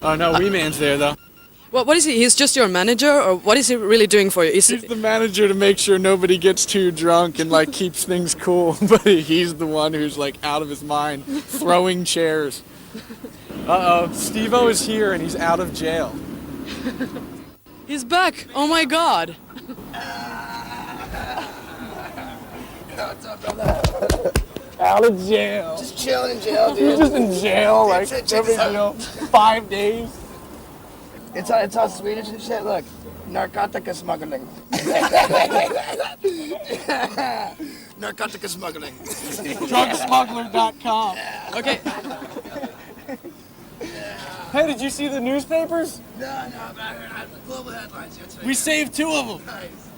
Oh no, Wee Man's there though. What is he? He's just your manager, or what is he really doing for you? He's the manager to make sure nobody gets too drunk and like keeps things cool, but he's the one who's like out of his mind, throwing chairs. Uh-oh, Steve-O is here and he's out of jail. He's back! Oh my god! Out of jail. Just chilling in jail, dude. He's just in jail, like Check no big this out. deal. 5 days. It's all Swedish and shit. Look, narkotika smuggling. Narkotika smuggling. Drugsmuggler.com. Okay, Hey, did you see the newspapers? No, but I heard the global headlines. That's We saved 2 of them. nice.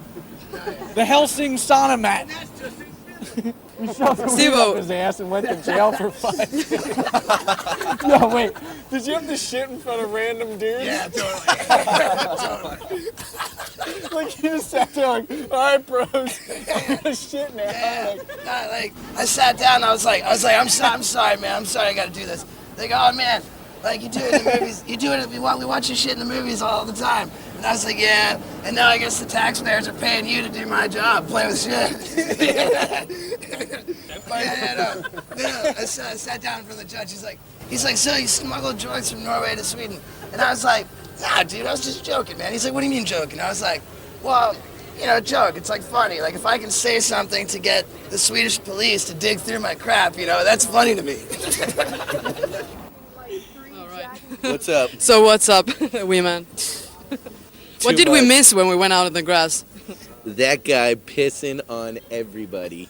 The Helsing sauna mat. We shoved the weed Steve-O. up his ass and went to jail for 5 years. No, wait. Did you have to shit in front of random dudes? Yeah, totally. Like you just sat there like, all right, bros, I'm gonna shit now. Like, I sat down. I was like, I'm sorry, man. I'm sorry. I got to do this. They go, oh man, like you do it in the movies. You do it. We watch your shit in the movies all the time. And I was like, yeah. And now I guess the taxpayers are paying you to do my job, play with shit. No. I sat down in front of the judge. He's like, so you smuggled drugs from Norway to Sweden? And I was like, nah, dude, I was just joking, man. He's like, what do you mean joking? I was like, well, you know, joke. It's like funny. Like if I can say something to get the Swedish police to dig through my crap, you know, that's funny to me. What's up? so what's up, Wee Man? What did we much. miss when we went out in the grass? That guy pissing on everybody.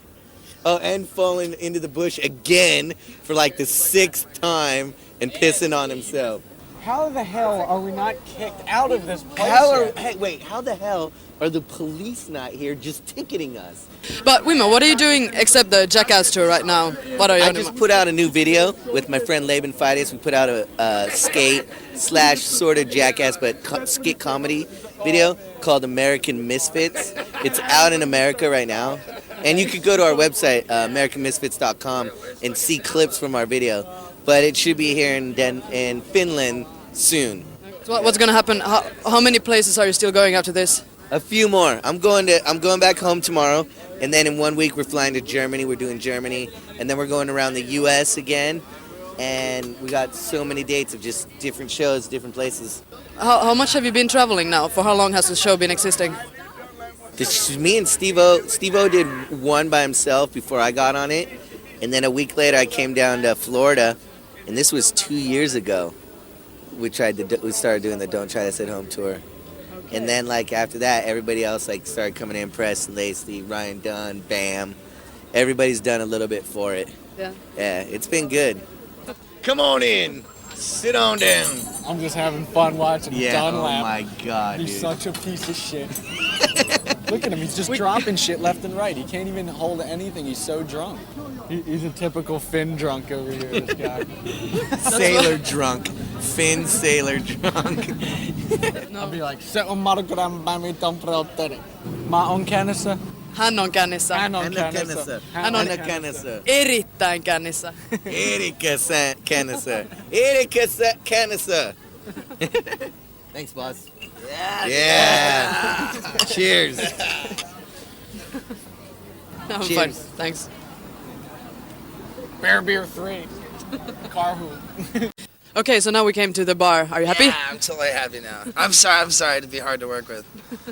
Oh, and falling into the bush again for like the 6th time and pissing on himself. how the hell are we not kicked out of this place? yet? How the hell are the police not here just ticketing us? But Wee Man, what are you doing except the Jackass tour right now? What are you I doing? just put out a new video with my friend Laban Fides. We put out a skate / sort of Jackass but skit comedy video called American Misfits. It's out in America right now. And you could go to our website, AmericanMisfits.com, and see clips from our video. But it should be here in Finland soon. So what's gonna happen? How many places are you still going after this? A few more. I'm going back home tomorrow, and then in 1 week we're flying to Germany. We're doing Germany, and then we're going around the U.S. again. And we got so many dates of just different shows, different places. How much have you been traveling now? For how long has the show been existing? Me and Steve-O. Steve-O did one by himself before I got on it, and then a week later I came down to Florida, and this was 2 years ago. We started doing the Don't Try This at Home tour. And then like after that, everybody else like started coming in, Preston, Lacey, Ryan Dunn, Bam. Everybody's done a little bit for it. Yeah. Yeah, it's been good. Come on in. Sit on down. I'm just having fun watching Dunlap. Oh my God, He's dude. such a piece of shit. Look at him, he's just dropping shit left and right. He can't even hold anything, he's so drunk. He's a typical Finn drunk over here, this guy. Sailor drunk. Finn sailor drunk. I'll be like, se on Margera and Steve-O. Mä oon kännissä. Hän on kännissä. Hän on Anna kännissä. Anna Kennessa. Erittäin kännissä. Erika Kennessa. Erika Kennessa. Thanks, boss. Yeah. Cheers. I'm Cheers. fine. Thanks. Bear 3. Car hoop. Okay, so now we came to the bar. Are you happy? Yeah, I'm totally happy now. I'm sorry to be hard to work with.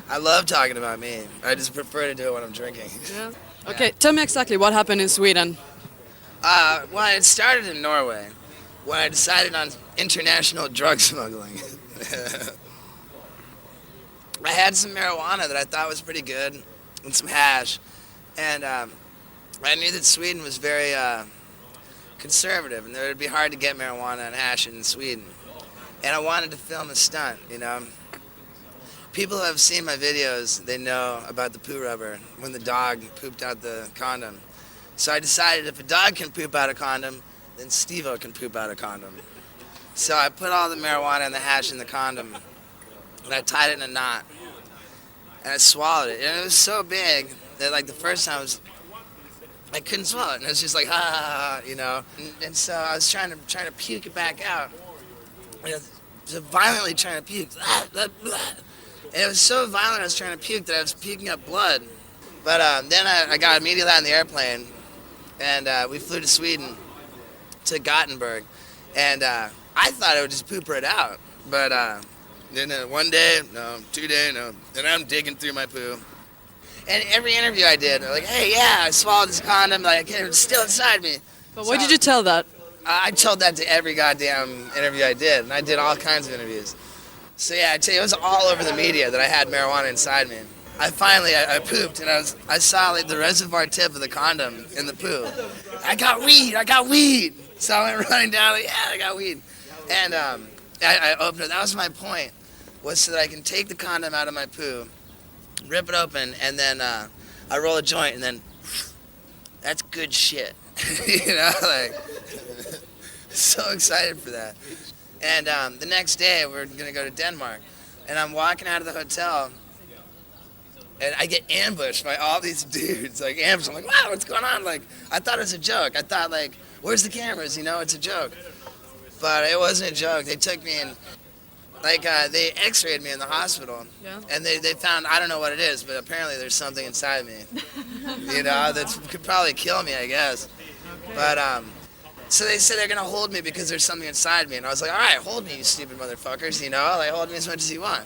I love talking about me. I just prefer to do it when I'm drinking. Yeah. Okay, tell me exactly what happened in Sweden. Well, it started in Norway when I decided on international drug smuggling. I had some marijuana that I thought was pretty good and some hash. And I knew that Sweden was very conservative and that it would be hard to get marijuana and hash in Sweden. And I wanted to film a stunt, you know. People who have seen my videos, they know about the poo rubber when the dog pooped out the condom. So I decided if a dog can poop out a condom, then Steve-O can poop out a condom. So I put all the marijuana and the hash in the condom, and I tied it in a knot, and I swallowed it. And it was so big that like the first time I couldn't swallow it, and it was just like, you know. And so I was trying to puke it back out. And just violently trying to puke. And it was so violent I was trying to puke that I was puking up blood. But then I got immediately on the airplane, and we flew to Sweden, to Gothenburg. And I thought I would just poop right out. But then one day, no, 2 days, no. Then I'm digging through my poo. And every interview I did, they're like, hey, yeah, I swallowed this condom, like, it's still inside me. But why did you tell that? I told that to every goddamn interview I did, and I did all kinds of interviews. So yeah, I tell you, it was all over the media that I had marijuana inside me. I pooped, and I saw like the reservoir tip of the condom in the poo. I got weed. So I went running down, like, yeah, I got weed. And I opened it. That was my point, was so that I can take the condom out of my poo, rip it open, and then I roll a joint, and then that's good shit. You know, like, so excited for that. And the next day, we're gonna go to Denmark, and I'm walking out of the hotel, and I get ambushed by all these dudes, like ambushed. I'm like, wow, what's going on? Like, I thought it was a joke. I thought, like, where's the cameras? You know, it's a joke. But it wasn't a joke. They took me in, like, they x-rayed me in the hospital. Yeah. And they found, I don't know what it is, but apparently there's something inside me, you know, that could probably kill me, I guess. Okay. But, so they said they're going to hold me because there's something inside me. And I was like, all right, hold me, you stupid motherfuckers, you know, like, hold me as much as you want.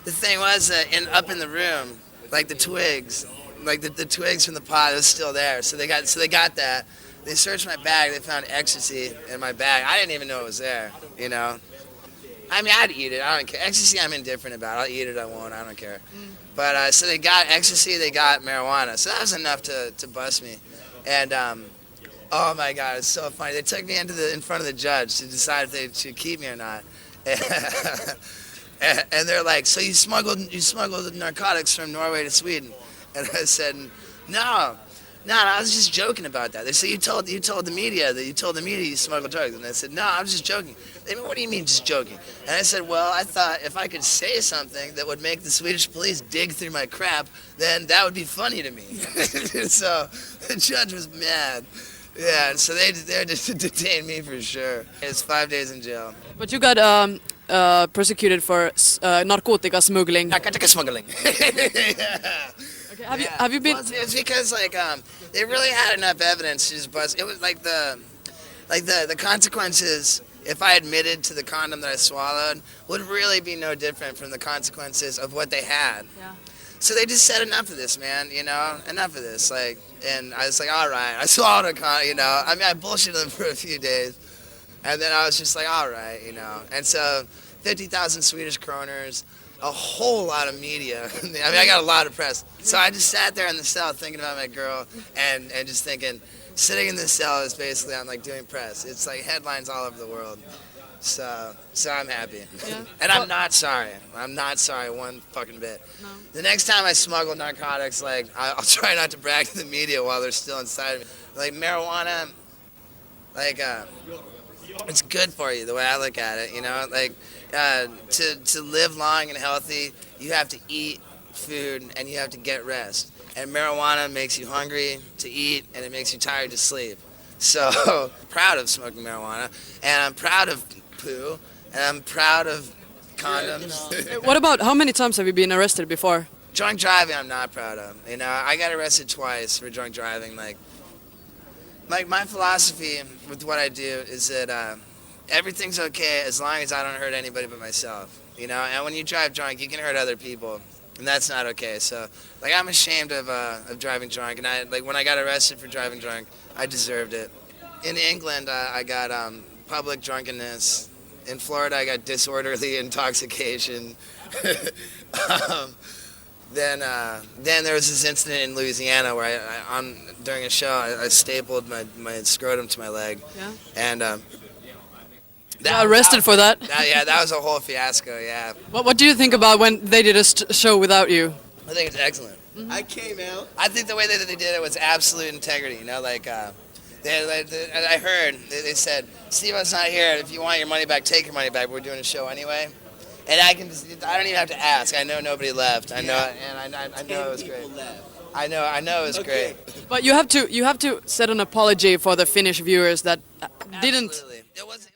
The thing was that up in the room, like the twigs, like the twigs from the pot was still there. So they got that. They searched my bag. They found ecstasy in my bag. I didn't even know it was there, you know. I mean, I'd eat it. I don't care. Ecstasy, I'm indifferent about. I'll eat it. I won't. I don't care. But so they got ecstasy. They got marijuana. So that was enough to bust me. And oh my God, it's so funny. They took me in front of the judge to decide if they should keep me or not. And they're like, so you smuggled narcotics from Norway to Sweden? And I said, no, I was just joking about that. They said, you told the media you smuggled drugs. And I said, no, I was just joking. They said, what do you mean just joking? And I said, well, I thought if I could say something that would make the Swedish police dig through my crap, then that would be funny to me. So the judge was mad. Yeah, so they just detained me for sure. It's 5 days in jail. But you got prosecuted for narkotika smuggling. Narcotica smuggling. Yeah. Okay, have you been? Well, it's because like they really had enough evidence to just bust. It was like the consequences. If I admitted to the condom that I swallowed, would really be no different from the consequences of what they had. Yeah. So they just said enough of this, man. You know, enough of this. Like, and I was like, all right, I swallowed a condom. You know, I mean, I bullshitted them for a few days, and then I was just like, all right, you know. And so, 50,000 Swedish kroners. A whole lot of media. I mean, I got a lot of press. So I just sat there in the cell thinking about my girl and just thinking, sitting in the cell is basically, I'm like doing press. It's like headlines all over the world. So I'm happy. Yeah. And I'm not sorry. I'm not sorry one fucking bit. No. The next time I smuggle narcotics, like, I'll try not to brag to the media while they're still inside of me. Like marijuana, like, it's good for you, the way I look at it, you know? Like, to live long and healthy, you have to eat food and you have to get rest. And marijuana makes you hungry to eat and it makes you tired to sleep. So, proud of smoking marijuana, and I'm proud of poo, and I'm proud of condoms. What about, how many times have you been arrested before? Drunk driving, I'm not proud of. You know, I got arrested twice for drunk driving. Like my philosophy with what I do is that everything's okay as long as I don't hurt anybody but myself. You know, and when you drive drunk, you can hurt other people, and that's not okay. So, like, I'm ashamed of driving drunk, and when I got arrested for driving drunk, I deserved it. In England, I got public drunkenness. In Florida, I got disorderly intoxication. Then there was this incident in Louisiana where during a show I stapled my scrotum to my leg. Yeah. And got arrested for that? Yeah, that was a whole fiasco. Yeah. What do you think about when they did a show without you? I think it's excellent. Mm-hmm. I came out. I think the way that they did it was absolute integrity. You know, like I heard they said, Steve-O's not here. If you want your money back, take your money back. We're doing a show anyway. And I don't even have to ask. I know nobody left. I know, and I know it was great. I know it was great. But you have to set an apology for the Finnish viewers that didn't. Absolutely. It was.